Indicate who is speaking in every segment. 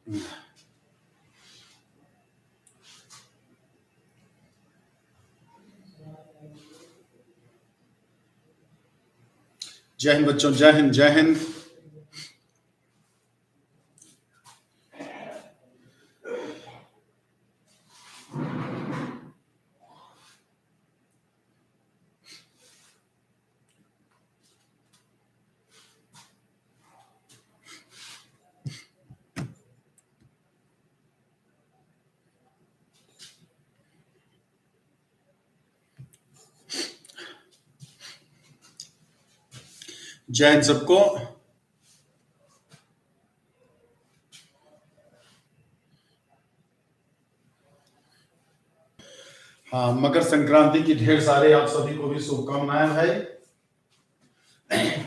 Speaker 1: जय हिंद बच्चों, जय हिंद, जय हिंद। जय हिंद सबको। हाँ, मकर संक्रांति की ढेर सारी आप सभी को भी शुभकामनाएं भाई।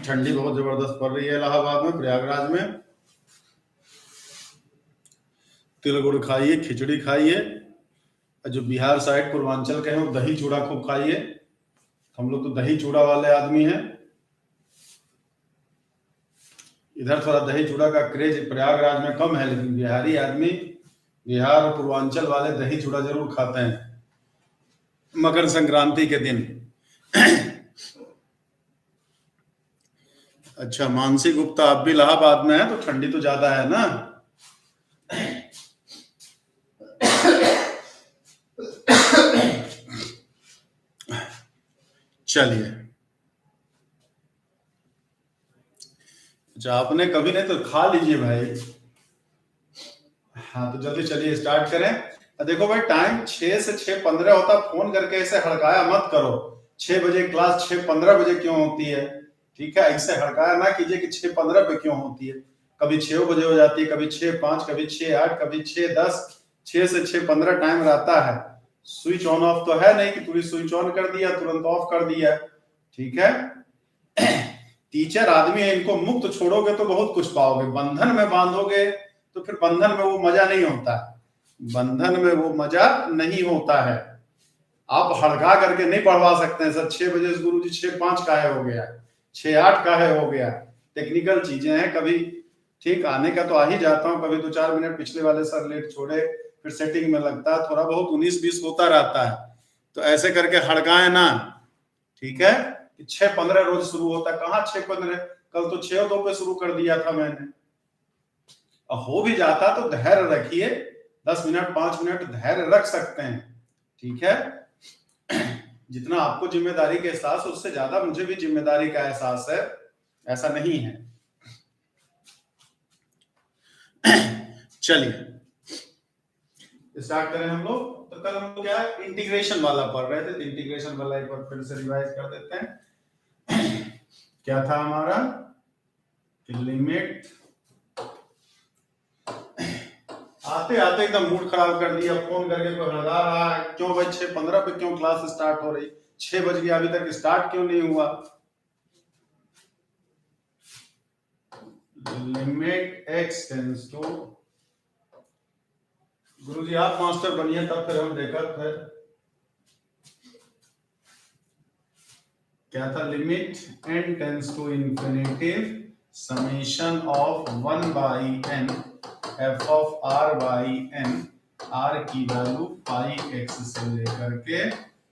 Speaker 1: ठंडी बहुत जबरदस्त पड़ रही है इलाहाबाद में, प्रयागराज में। तिल गुड़ खाइए, खिचड़ी खाइए। जो बिहार साइड पूर्वांचल के हैं वो दही चूड़ा खूब खाइए। हम लोग तो दही चूड़ा वाले आदमी हैं। इधर थोड़ा दही चूड़ा का क्रेज प्रयागराज में कम है, लेकिन बिहारी आदमी, बिहार और पूर्वांचल वाले दही चूड़ा जरूर खाते हैं मकर संक्रांति के दिन। अच्छा, मानसी गुप्ता, आप भी इलाहाबाद में है तो ठंडी तो ज्यादा है ना। चलिए, अच्छा आपने कभी नहीं तो खा लीजिए भाई। हाँ तो जल्दी चलिए स्टार्ट करें। देखो भाई, टाइम 6 से 6:15 होता, फोन करके ऐसे हड़काया मत करो। 6 बजे क्लास 6:15 बजे क्यों होती है, ठीक है? ऐसे हड़काया ना कीजिए कि 6:15 पे क्यों होती है। कभी 6 बजे हो जाती है, कभी 6:05, कभी 6:08, कभी 6:10। 6 से 6:15 टाइम रहता है। स्विच ऑन ऑफ तो है नहीं कि तुरंत स्विच ऑन कर दिया तुरंत ऑफ कर दिया, ठीक है? टीचर आदमी है, इनको मुक्त छोड़ोगे तो बहुत कुछ पाओगे, बंधन में बांधोगे तो फिर बंधन में वो मजा नहीं होता। बंधन में वो मजा नहीं होता है। आप हड़का करके नहीं पढ़वा सकते हैं सर। 6 बजे से गुरुजी 6:05 का है हो गया, 6:08 का है हो गया। टेक्निकल चीजें हैं, कभी ठीक आने का तो आ ही जाता हूँ, कभी 2-4 मिनट पिछले वाले सर लेट छोड़े, फिर सेटिंग में लगता है, थोड़ा बहुत 19-20 होता रहता है। तो ऐसे करके हड़काए ना, ठीक है? 6:15 रोज शुरू होता है, कहाँ 6:15? कल तो 6:02 पे शुरू कर दिया था मैंने। हो भी जाता तो धैर्य रखिए, 10 मिनट 5 मिनट धैर्य रख सकते हैं, ठीक है? जितना आपको जिम्मेदारी का एहसास है उससे ज्यादा मुझे भी जिम्मेदारी का एहसास है, ऐसा नहीं है। चलिए स्टार्ट करें हम लोग। तो कल हम लोग क्या इंटीग्रेशन वाला पढ़ रहे थे, तो इंटीग्रेशन वाला एक बार फिर से रिवाइज कर देते हैं। क्या था हमारा लिमिट, आते आते एकदम मूड खराब कर दिया, फोन करके कोई लगा रहा है क्यों भाई 6:15 पे क्यों क्लास स्टार्ट हो रही, 6 बज गया अभी तक स्टार्ट क्यों नहीं हुआ। लिमिट x टेंड्स टू, गुरुजी आप मास्टर बनिए तब फिर हम देखा फिर क्या था। Limit n tends to infinity summation of 1/n f of r/n, r की वैल्यू पाई x से लेकर के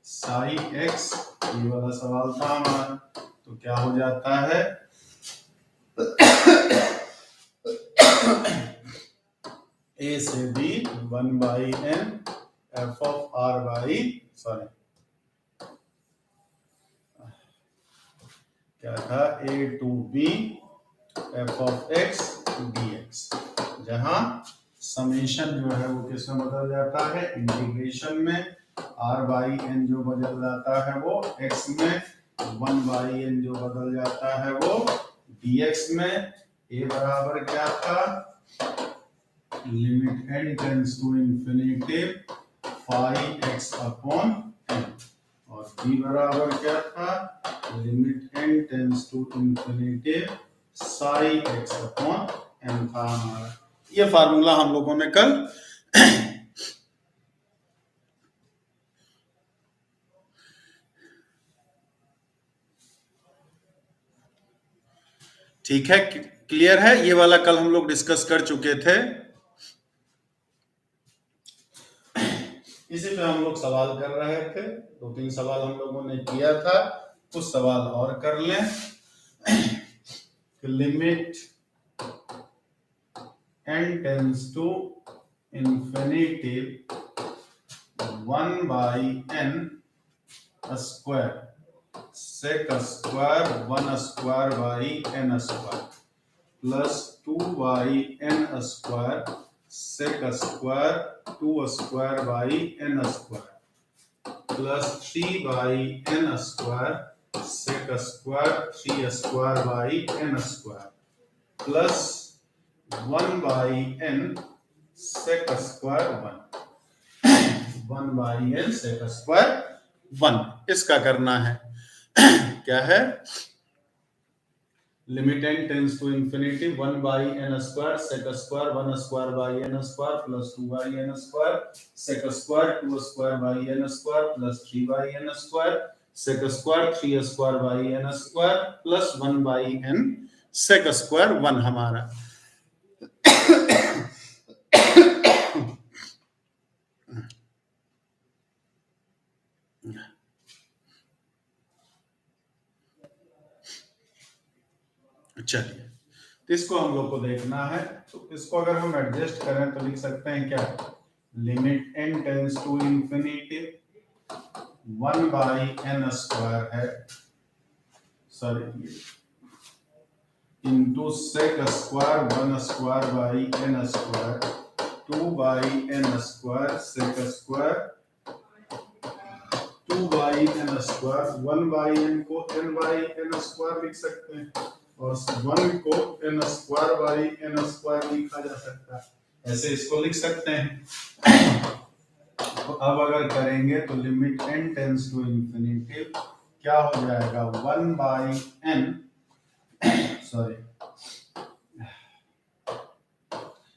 Speaker 1: साई x, ये वाला सवाल था हमारा। तो क्या हो जाता है a से b 1/n f of r/, sorry क्या था, a to b f of x dx, जहां समेशन जो है वो किसमें बदल जाता है, इंटीग्रेशन में। r/n जो बदल जाता है वो x में, 1/n जो बदल जाता है वो dx में। a बराबर क्या था, limit n tends to infinity phi x upon n, और b बराबर क्या था, limit n tends to infinity psi x upon n था हमारा। ये फार्मूला हम लोगों ने कल ठीक है, क्लियर है? ये वाला कल हम लोग डिस्कस कर चुके थे। इसी पे हम लोग सवाल कर रहे थे, 2-3 सवाल हम लोगों ने किया था, कुछ सवाल और कर लें। Limit n tends to infinity 1/n square sec square 1 square by n square plus 2/n square sec square 2 square by n square plus 3/n square sec square 3 square by n square plus 1/n sec square 1/n sec square 1। इसका करना है। क्या है? Limit n tends to infinity 1/n square sec square 1 square by n square plus 2/n square sec square 2 square by n square plus 3/n square sec square 3 square by n square plus 1/n sec square 1 हमारा। चलिए, तो इसको हम लोग को देखना है। तो इसको अगर हम एडजस्ट करें तो लिख सकते हैं क्या? Limit n tends to infinity 1/n square है, sorry, into sec square 1 square by n square 2/n square sec square 2/n square 1/n को n/n स्क्वायर लिख सकते हैं और 1 को n square by n square लिखा जा सकता है, ऐसे इसको लिख सकते हैं। तो अब अगर करेंगे तो limit n tends to infinity क्या हो जाएगा? 1/n sorry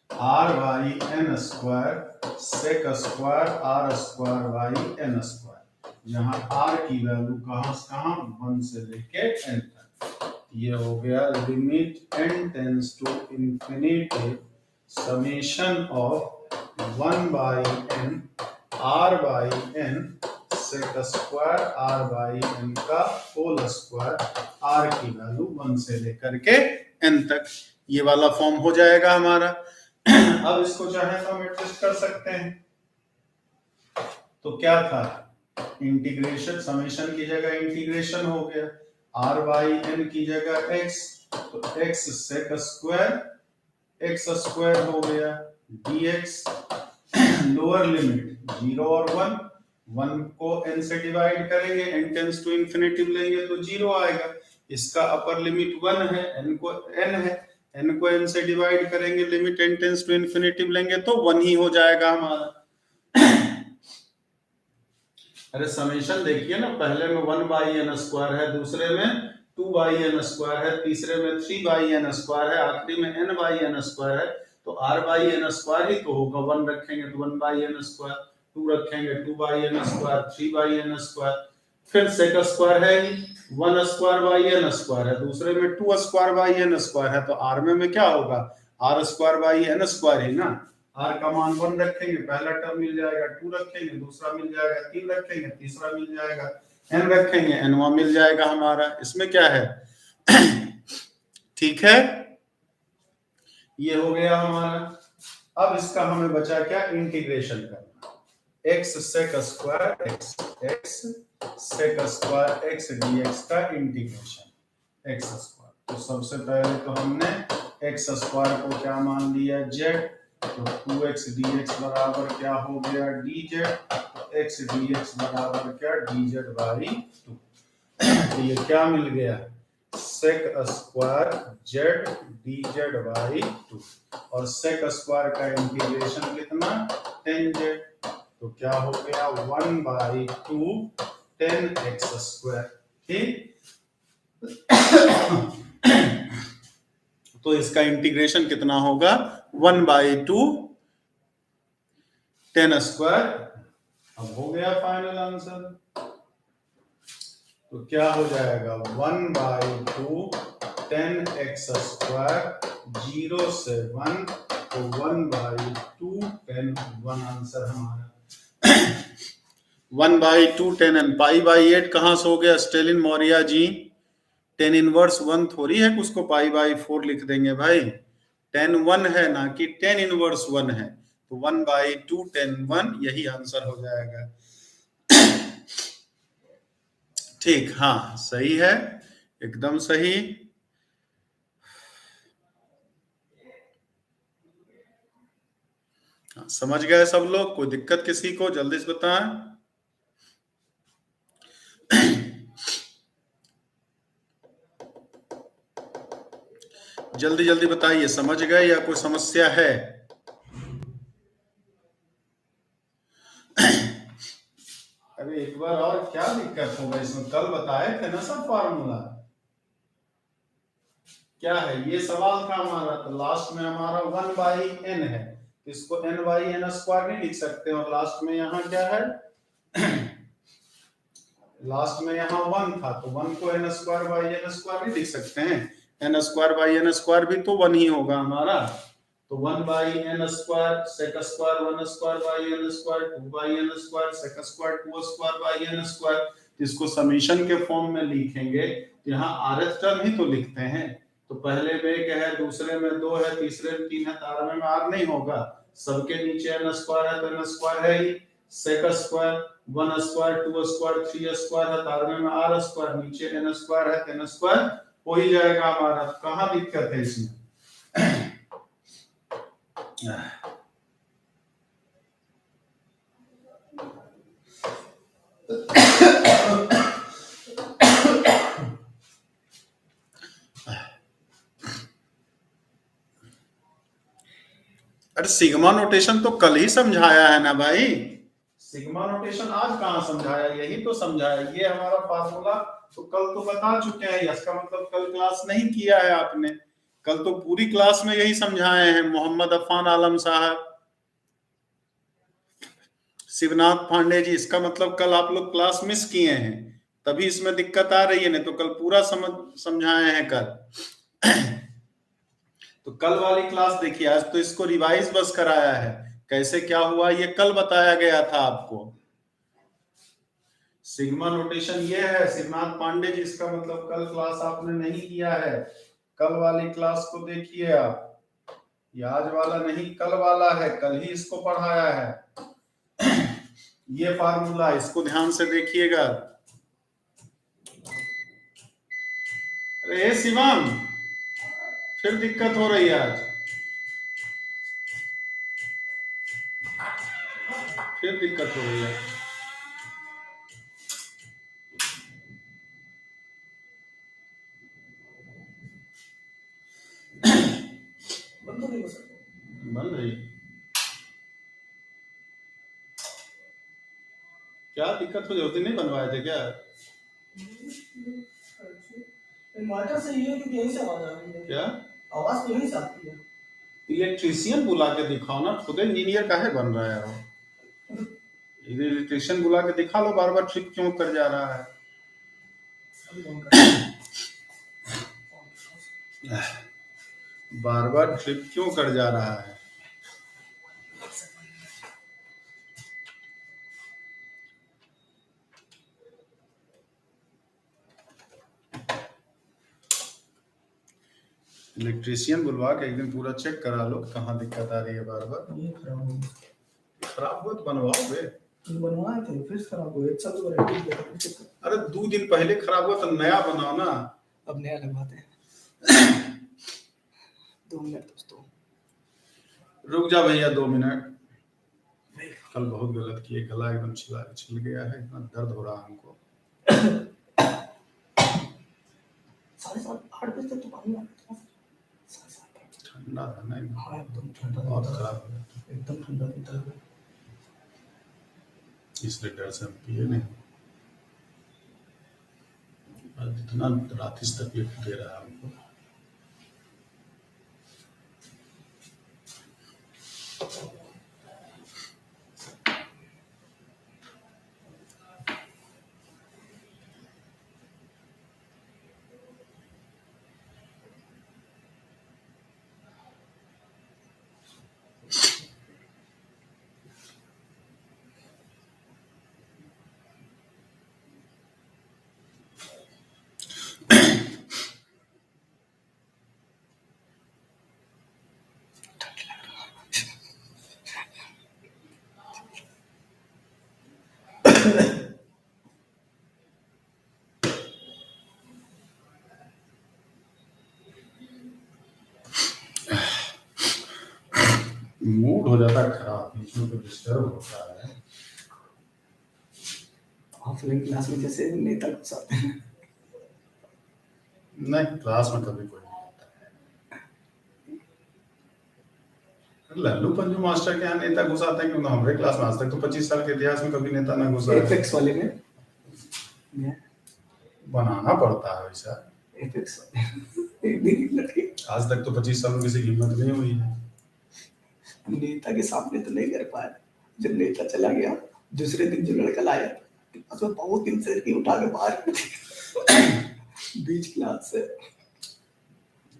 Speaker 1: r/n square sec square r square by n square, जहां r की वैल्यू कहां से कहां 1 से लेके n तक। ये हो गया limit n tends to infinity summation of 1/n r/n sec square r/n का होल स्क्वायर, r की वैल्यू 1 से लेकर के n तक, ये वाला फॉर्म हो जाएगा हमारा। अब इसको चाहे तो हम एडजस्ट कर सकते हैं। तो क्या था? इंटीग्रेशन, समेशन की जगह इंटीग्रेशन हो गया, r/n की जगह x, तो x sec square x square हो गया dx, लोअर लिमिट 0 और 1 को n से डिवाइड करेंगे, n टेंस टू इंफिनिटी लेंगे तो 0 आएगा। इसका अपर लिमिट 1 है, n है, n को n से डिवाइड करेंगे, limit n tends to infinity लेंगे तो 1 ही हो जाएगा हमारा। अरे समेशन देखिए ना, पहले में 1/n स्क्वायर है, दूसरे में 2/n स्क्वायर है, तीसरे में 3/n स्क्वायर है, आखिरी में n/n स्क्वायर है। तो r/n स्क्वायर ही तो होगा, 1 रखेंगे तो 1/n स्क्वायर, 2 रखेंगे 2/n स्क्वायर, 3/n स्क्वायर, फिर sec स्क्वायर है ही 1 स्क्वायर बाई n स्क्वायर है, दूसरे में 2 स्क्वायर बाई n स्क्वायर है, तो r में क्या होगा? r square by n square ही ना। r का मान 1 रखेंगे, पहला टर्म मिल जाएगा, 2 रखेंगे, दूसरा मिल जाएगा, 3 रखेंगे, तीसरा मिल जाएगा, n रखेंगे, nवा मिल जाएगा हमारा। इसमें क्या है? ठीक है, ये हो गया हमारा। अब इसका हमें बचा क्या? इंटीग्रेशन करना। x sec square x sec square x dx का इंटीग्रेशन x स्क्वायर। तो सबसे पहले तो हमने x स्क्वायर को क्या मान लिया? z, तो 2x dx बराबर क्या हो गया? dz, तो x dx बराबर क्या? dz by 2। तो ये क्या मिल गया? sec square z dz by 2, और sec स्क्वायर का इंटीग्रेशन कितना? 10z, तो क्या हो गया? 1/2 10x स्क्वायर। ठीक, तो इसका इंटीग्रेशन कितना होगा? 1/2 10 स्क्वायर। अब हो गया फाइनल आंसर। तो क्या हो जाएगा? 1/2 10x स्क्वायर, 0 से 1, तो 1/2 10, 1 आंसर हमारा। 1/2 tan n π/8 कहाँ से हो गया Stalin Maurya ji? Tan inverse 1 थोड़ी है, उसको π/4 लिख देंगे भाई। tan 1 है ना कि टेन इनवर्स 1 है, तो 1/2 tan 1 यही आंसर हो जाएगा। ठीक, हाँ सही है, एकदम सही। हाँ, समझ गए सब लोग? कोई दिक्कत किसी को? जल्दी से बताएं। जल्दी जल्दी बताइए, समझ गए या कोई समस्या है? अरे एक बार और, क्या दिक्कत होगा इसमें? कल बताए थे ना सब फार्मूला। क्या है ये सवाल था हमारा, तो लास्ट में हमारा 1/n है, तो इसको n/n² नहीं लिख सकते, और लास्ट में यहाँ क्या है? लास्ट में यहाँ 1 था, तो 1 को n² नहीं लिख सकते हैं। n² भी तो 1 ही होगा हमारा, तो 1/n² sec² 1² n², 2/n² sec² 2² इसको समीशन के फॉर्म में लिखेंगे। यहाँ rth टर्म ही तो लिखते हैं, तो पहले में 1 है, दूसरे में 2 है, तीसरे में 3 है, तारवे में r नहीं होगा। सबके नीचे n² है, तो n² है ही, sec² 1² 2² 3² है, तारवे में r², नीचे n² है, तो n² हो ही जाएगा हमारा। कहाँ दिक्कत है इसमें? अरे सिग्मा नोटेशन तो कल ही समझाया है ना भाई। सिग्मा नोटेशन आज कहाँ समझाया? यही तो समझाया, ये हमारा फार्मूला तो कल तो बता चुके हैं। इसका मतलब कल क्लास नहीं किया है आपने। कल तो पूरी क्लास में यही समझाए हैं मोहम्मद अफान आलम साहब, शिवनाथ पांडे जी। इसका मतलब कल आप लोग क्लास मिस किए हैं, तभी इसमें दिक्कत आ रही है, नहीं तो कल पूरा समझाए हैं कल। तो कल वाली क्लास देखिए, आज तो इसको रिवाइज बस कराया है। कैसे क्या हुआ ये कल बताया गया था आपको। सिग्मा नोटेशन ये है शिवनाथ पांडे जी, इसका मतलब कल क्लास आपने नहीं किया है। कल वाली क्लास को देखिए आप, ये आज वाला नहीं कल वाला है, कल ही इसको पढ़ाया है। ये फार्मूला, इसको ध्यान से देखिएगा। अरे शिवम, फिर दिक्कत हो रही है आज, फिर दिक्कत हो रही है। बंद है? क्या दिक्कत हो? उस दिन नहीं बनवाए थे क्या? इन्वर्टर से ये क्योंकि यहीं से आवाज आ रही है। क्या आवाज तो यहीं से आती है? इलेक्ट्रीशियन बुला के दिखाओ ना, खुद इंजीनियर काहे बन रहा है वो? इलेक्ट्रीशियन बुला के दिखा लो, बार बार ट्रिप क्यों कर जा रहा है? बार बार ट्रिप क्यों कर जा रहा है? इलेक्ट्रीशियन बुलवा के एक दिन पूरा चेक करा लो कहाँ दिक्कत आ रही है बार बार। ये खराब हुआ तो बनवाओ बे। बनवाए थे फिर खराब हुआ, 1 साल तो वारंटी। अरे 2 दिन पहले खराब हुआ तो नया बनाओ ना। अब नया लगवाते हैं। 2 मिनट दोस्तों, रुक जा भैया 2 मिनट। कल बहुत गलत किए, गला एकदम छिल गया है, इतना दर्द हो रहा है हमको। 7:30 8 बजे तक तो पानी आता था। ठंडा था ना एकदम। हाँ एकदम ठंडा, बहुत खराब हो गया, एकदम ठंडा था, इसलिए डर से हम पिए नहीं। इतना रात से तकलीफ दे रहा है हमको। मूड हो जाता है खराब, बीच में तो डिस्टर्ब होता है।
Speaker 2: ऑफलाइन क्लास में जैसे नेता घुसाते हैं।
Speaker 1: नहीं, क्लास में कभी कोई नहीं होता है। लल्लू पंजू मास्टर के यहाँ नेता घुसाते हैं क्यों? हमारे क्लास में आज तक तो 25 साल के इतिहास में कभी नेता ना घुसा है।
Speaker 2: एपेक्स वाले में
Speaker 1: बनाना पड़ता है वैसा।
Speaker 2: एपेक्स वाले
Speaker 1: आज तक तो 25 साल में किसी की हिम्मत नहीं हुई है।
Speaker 2: नेता के सामने तो नहीं कर पाया। जब नेता चला गया, दूसरे दिन जो लड़का लाया तो बहुत दिन से ही उठा के बाहर बीच क्लास से।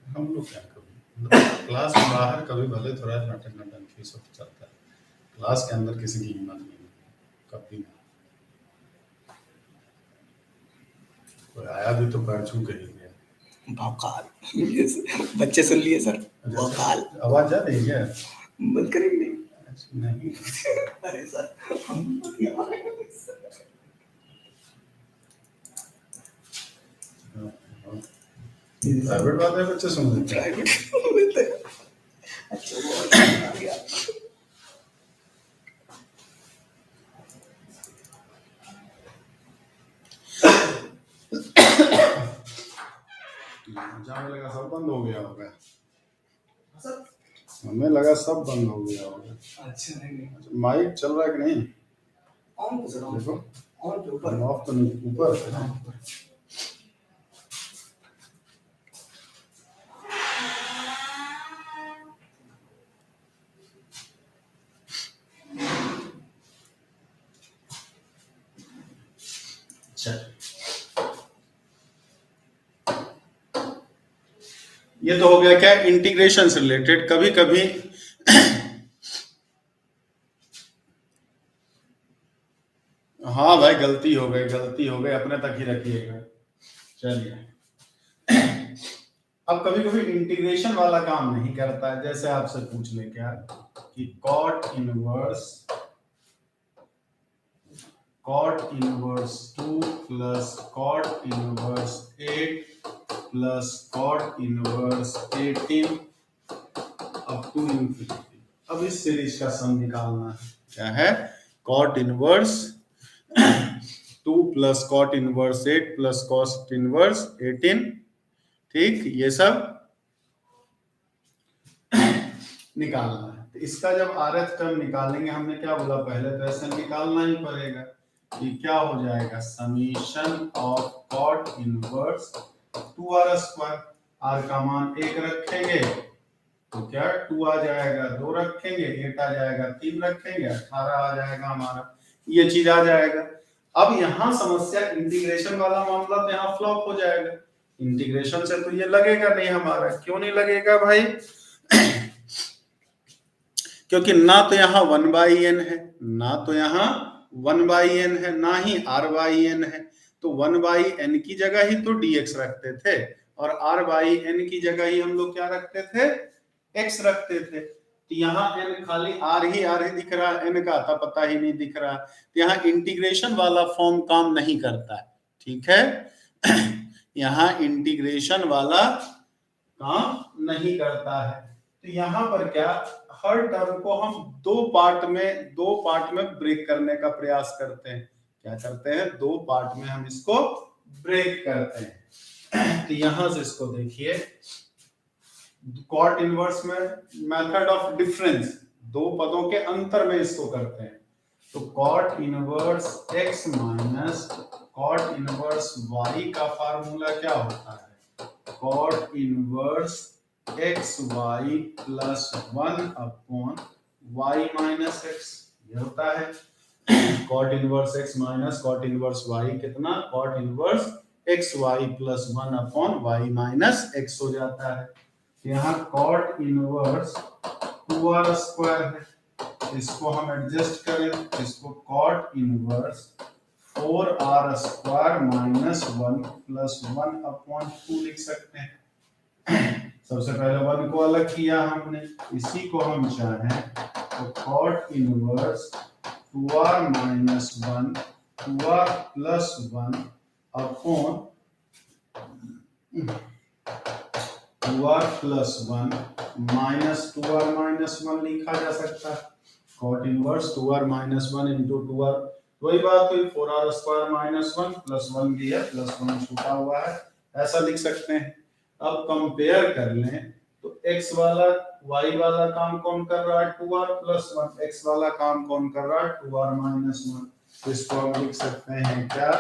Speaker 1: हम लोग क्या कभी क्लास में बाहर कभी भले थोड़ा नाटक नाटक सब चलता है, क्लास के अंदर किसी की हिम्मत नहीं कभी नहीं। कोई आया भी तो पैर छू के ही गया।
Speaker 2: भौकाल बच्चे सुन लिए सर, भौकाल
Speaker 1: आवाज जा रही है?
Speaker 2: बंद करेंगे
Speaker 1: नहीं।
Speaker 2: अरे सर हम
Speaker 1: प्राइवेट बात है, बच्चे सुन लेते हैं।
Speaker 2: अच्छा बहुत आ गया।
Speaker 1: जाने लगा सब बंद हो गया होगा। हमें लगा सब बंद हो गया होगा।
Speaker 2: अच्छा नहीं
Speaker 1: माइक चल रहा है कि नहीं?
Speaker 2: ऑन तो सर,
Speaker 1: देखो
Speaker 2: ऑन तो ऊपर,
Speaker 1: ऑफ तो नहीं, ऊपर है ना। ये तो हो गया क्या, इंटीग्रेशन से रिलेटेड। कभी कभी हाँ भाई गलती हो गई, अपने तक ही रखिएगा। चलिए अब कभी कभी इंटीग्रेशन वाला काम नहीं करता है। जैसे आपसे पूछ ले क्या कि cot inverse 2 plus cot inverse 8 plus cot inverse 18 up to infinity. अब इस सीरीज का सम निकालना है। क्या है? Cot inverse 2 plus cot inverse 8 plus cot inverse 18। ठीक, ये सब निकालना है। तो इसका जब RF टर्म निकालेंगे, हमने क्या बोला पहले, तो ऐसे निकालना ही पड़ेगा कि क्या हो जाएगा, summation of cot inverse 2r square. r का मान 1 रखेंगे तो क्या 2 आ जाएगा, 2 रखेंगे 8 आ जाएगा, 3 रखेंगे 18 आ जाएगा हमारा, ये चीज आ जाएगा। अब यहाँ समस्या इंटीग्रेशन वाला मामला तो यहाँ फ्लॉप हो जाएगा। इंटीग्रेशन से तो ये लगेगा नहीं हमारा। क्यों नहीं लगेगा भाई? क्योंकि ना तो यहाँ 1/n है, ना तो यहाँ 1/n है, ना ही r/n है। तो 1/n की जगह ही तो dx रखते थे और r/n की जगह ही हम लोग क्या रखते थे, x रखते थे। तो यहाँ n खाली r ही दिख रहा है, n का आता पता ही नहीं दिख रहा। तो यहाँ इंटीग्रेशन वाला फॉर्म काम नहीं करता है। ठीक है यहाँ इंटीग्रेशन वाला काम नहीं करता है। तो यहाँ पर क्या, हर टर्म को हम दो पार्ट में ब्रेक करने का प्रयास करते हैं। क्या करते हैं? 2 पार्ट में हम इसको ब्रेक करते हैं। तो यहां से इसको देखिए, कॉट इनवर्स में मेथड ऑफ डिफरेंस, 2 पदों के अंतर में इसको करते हैं। तो cot inverse x minus cot inverse y का फार्मूला क्या होता है, cot inverse xy plus 1 upon y minus x, ये होता है। Cot inverse x minus cot inverse y कितना, cot inverse xy plus 1 upon y minus x हो जाता है। यहाँ कॉट इनवर्स 2r स्क्वायर है, इसको हम एडजस्ट करें, इसको cot inverse 4r square minus 1 plus 1 upon 2 लिख सकते हैं। सबसे पहले 1 को अलग किया हमने, इसी को हम चाहें तो cot inverse 2r minus 1 2r plus 1 upon 2r plus 1 minus 2r minus 1 लिखा जा सकता है। Cot inverse 2r minus 1 into 2r, वही बात हुई 4r स्क्वायर माइनस 1 प्लस 1 भी है, प्लस 1 छूटा हुआ है, ऐसा लिख सकते हैं। अब कंपेयर कर लें तो x वाला y वाला काम कौन कर रहा है 2r प्लस 1, x वाला काम कौन कर रहा है 2r माइनस 1। तो इसको हम लिख सकते हैं क्या,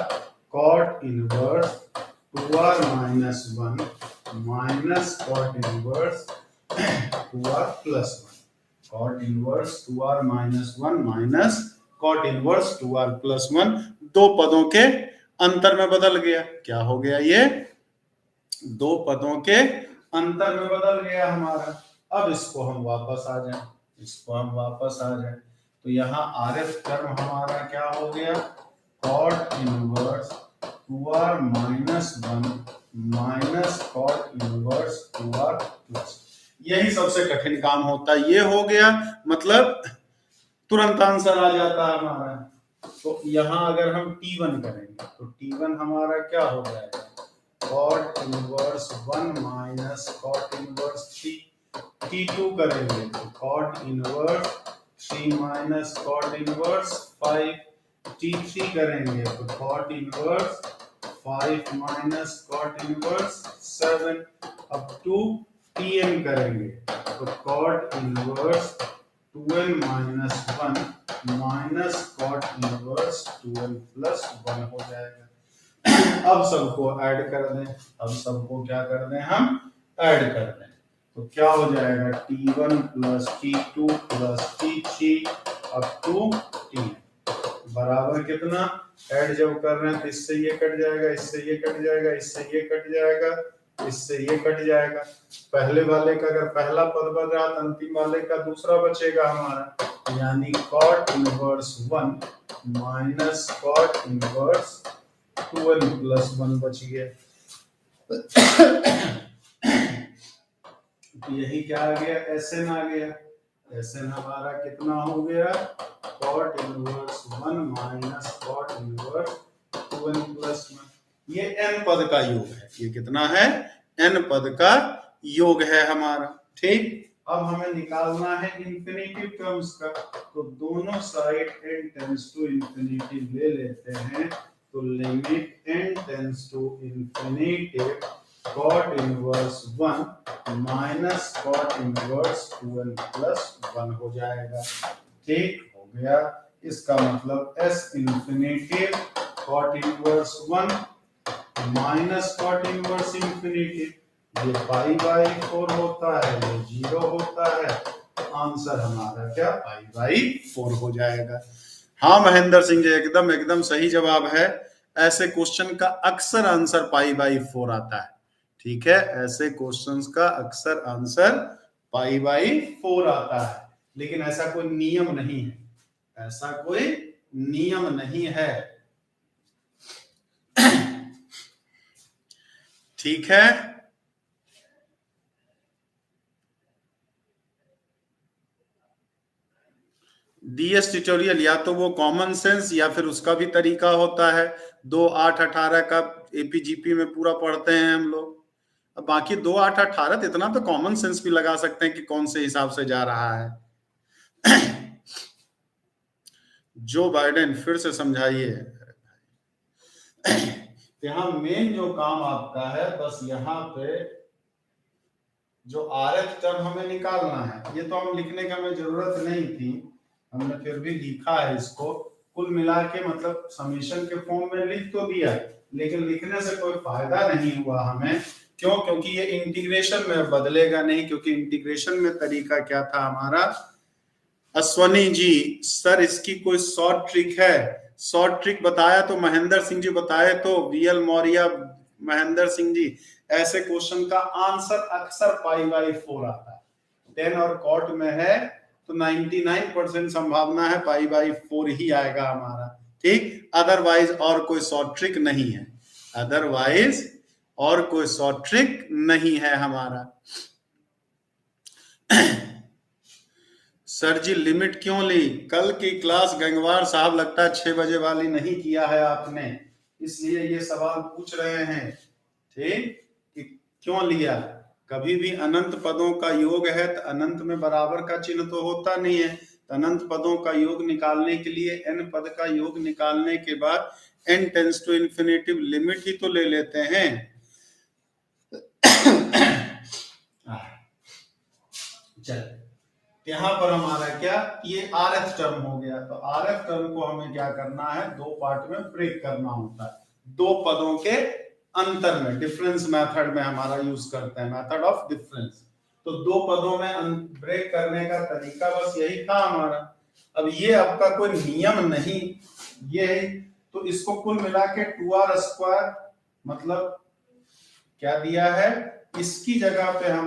Speaker 1: cot inverse 2r minus 1 minus cot inverse 2r plus 1। Cot inverse 2r minus 1 minus cot inverse 2r plus 1 दो पदों के अंतर में बदल गया। क्या हो गया, ये दो पदों के अंतर में बदल गया हमारा। अब इसको हम वापस आ जाए, इसको हम वापस आ जाए तो यहाँ आरएफ टर्म हमारा क्या हो गया, cot inverse 2r minus 1 minus cot inverse 2r plus. यही सबसे कठिन काम होता है, ये हो गया मतलब तुरंत आंसर आ जाता है हमारा। तो यहाँ अगर हम T1 करेंगे तो T1 हमारा क्या हो जाएगा, cot inverse 1 minus cot inverse 3। T2 करेंगे तो cot inverse 3 minus cot inverse 5। T3 करेंगे तो cot inverse 5 minus cot inverse 7 up to Tn करेंगे तो cot inverse 2n minus 1 minus cot inverse 2n plus 1 हो जाएगा। अब सबको ऐड कर दें, अब सबको क्या कर दें, हम ऐड कर दें तो क्या हो जाएगा T1 plus T2 plus T3 up to T बराबर कितना, ऐड जब कर रहे हैं तो इससे ये कट जाएगा, इससे ये कट जाएगा, इससे ये कट जाएगा, इससे ये कट जाएगा। पहले वाले का अगर पहला पद बच रहा तो अंतिम वाले का दूसरा बचेगा हमारा, यानी cot inverse 1 minus cot inverse 2n plus 1 बच गया। यही क्या आ गया, Sn आ गया। Sn हमारा कितना हो गया, cot inverse 1 minus cot inverse 2n plus 1। ये n पद का योग है, ये कितना है, n पद का योग है हमारा। ठीक, अब हमें निकालना है इंफिनिटिव टर्म्स का, तो दोनों side n tends to infinity ले लेते हैं तो limit n tends to infinity cot inverse 1 minus cot inverse 2n plus 1 हो जाएगा। ठीक हो गया, इसका मतलब s infinity cot inverse 1 minus cot inverse infinity, ये पाई बाई 4 होता है, ये 0 होता है, तो आंसर हमारा क्या पाई बाई 4 हो जाएगा। हाँ महेंद्र सिंह जी, एकदम एकदम सही जवाब है। ऐसे क्वेश्चन का अक्सर आंसर पाई बाई 4 आता है। ठीक है, ऐसे क्वेश्चंस का अक्सर आंसर पाई बाई 4 आता है, लेकिन ऐसा कोई नियम नहीं है, ऐसा कोई नियम नहीं है। ठीक है, डीएस ट्यूटोरियल या तो वो कॉमन सेंस या फिर उसका भी तरीका होता है। 2, 8, 18 का एपीजीपी में पूरा पढ़ते हैं हम लोग। अब बाकी 2, 8, 18 तो इतना तो कॉमन सेंस भी लगा सकते हैं कि कौन से हिसाब से जा रहा है। जो बाइडेन फिर से समझाइए। यहाँ मेन जो काम आपका है, बस यहाँ पे जो आरएफ टर्म हमें निकालना है, ये तो हम लिखने का हमें जरूरत नहीं थी, हमने फिर भी लिखा है इसको। कुल मिला के मतलब समीशन के फॉर्म में लिख तो दिया, लेकिन लिखने से कोई फायदा नहीं हुआ हमें। क्यों? क्योंकि ये इंटीग्रेशन में बदलेगा नहीं, क्योंकि इंटीग्रेशन में तरीका क्या था हमारा। अश्वनी जी, सर इसकी कोई शॉर्ट ट्रिक है? शॉर्ट ट्रिक बताया तो महेंद्र सिंह जी बताए तो, वीएल मौर्य, महेंद्र सिंह जी, ऐसे क्वेश्चन का आंसर अक्सर पाई बाई 4 आता है। 10 और कॉट में है तो 99% संभावना है पाई बाई 4 ही आएगा हमारा। ठीक, अदरवाइज और कोई शॉर्ट ट्रिक नहीं है, अदरवाइज और कोई शॉर्ट ट्रिक नहीं है हमारा। सर जी लिमिट क्यों ली? कल की क्लास गंगवार साहब लगता है 6 बजे वाली नहीं किया है आपने, इसलिए ये सवाल पूछ रहे हैं। ठीक, कि क्यों लिया? कभी भी अनंत पदों का योग है तो अनंत में बराबर का चिन्ह तो होता नहीं है। तो अनंत पदों का योग निकालने के लिए n पद का योग निकालने के बाद n tends to infinitive limit ही तो ले लेते हैं। चल यहाँ पर हमारा क्या, ये RF टर्म हो गया। तो RF टर्म को हमें क्या करना है, दो पार्ट में ब्रेक करना होता है। दो पदों के अंतर में डिफरेंस मेथड में हमारा यूज करते हैं, मेथड ऑफ डिफरेंस। तो दो पदों में ब्रेक करने का तरीका बस यही था हमारा। अब ये आपका कोई नियम नहीं, ये है तो इसको कुल मिला के 2r स्क्वायर मतलब क्या दिया है, इसकी जगह पे हम